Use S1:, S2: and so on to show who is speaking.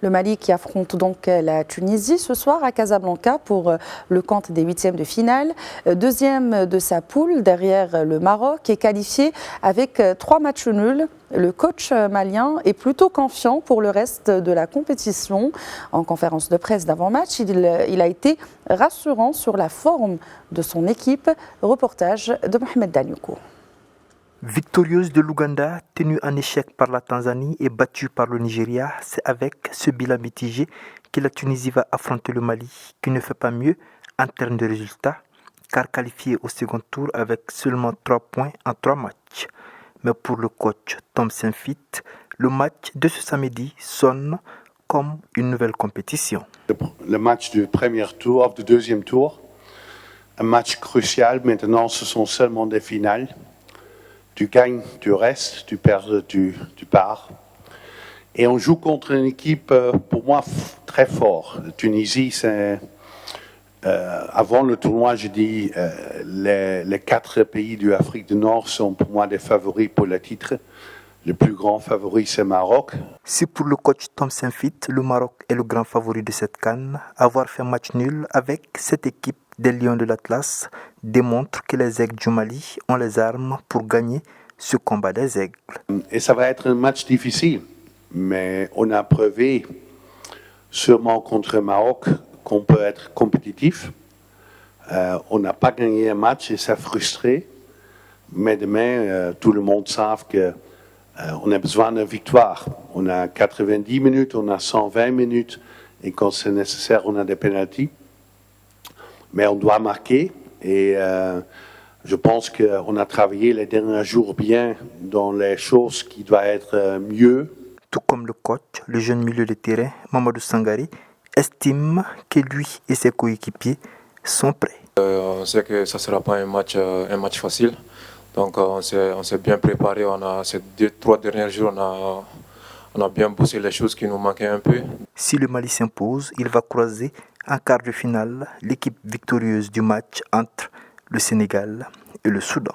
S1: Le Mali qui affronte donc la Tunisie ce soir à Casablanca pour le compte des huitièmes de finale. Deuxième de sa poule derrière le Maroc est qualifié avec 3 matchs nuls. Le coach malien est plutôt confiant pour le reste de la compétition. En conférence de presse d'avant-match, il a été rassurant sur la forme de son équipe. Reportage de Mohamed Danyoukou.
S2: Victorieuse de l'Ouganda, tenue en échec par la Tanzanie et battue par le Nigeria, c'est avec ce bilan mitigé que la Tunisie va affronter le Mali, qui ne fait pas mieux en termes de résultats, car qualifié au second tour avec seulement 3 points en 3 matchs. Mais pour le coach Tom Saintfiet, le match de ce samedi sonne comme une nouvelle compétition.
S3: Le match du premier tour, du deuxième tour, un match crucial. Maintenant, ce sont seulement des finales. Tu gagnes, tu restes, tu perds, tu pars. Et on joue contre une équipe, pour moi, très forte. La Tunisie, c'est... avant le tournoi, je dis les 4 pays de l'Afrique du Nord sont pour moi des favoris pour le titre. Le plus grand favori, c'est le Maroc.
S2: Si pour le coach Tom Saintfiet, le Maroc est le grand favori de cette CAN, avoir fait un match nul avec cette équipe des Lions de l'Atlas démontre que les aigles du Mali ont les armes pour gagner ce combat des aigles.
S3: Et ça va être un match difficile, mais on a prouvé sûrement contre le Maroc qu'on peut être compétitif. On n'a pas gagné un match et ça a frustré. Mais demain, tout le monde sait qu'on a besoin d'une victoire. On a 90 minutes, on a 120 minutes et quand c'est nécessaire, on a des pénaltys. Mais on doit marquer et je pense qu'on a travaillé les derniers jours bien dans les choses qui doivent être mieux.
S2: Tout comme le coach, le jeune milieu de terrain, Mamadou Sangari, estime que lui et ses coéquipiers sont prêts.
S4: On sait que ça ne sera pas un match facile. Donc on s'est bien préparé. Ces 2-3 derniers jours, on a bien bossé les choses qui nous manquaient un peu.
S2: Si le Mali s'impose, il va croiser en quart de finale l'équipe victorieuse du match entre le Sénégal et le Soudan.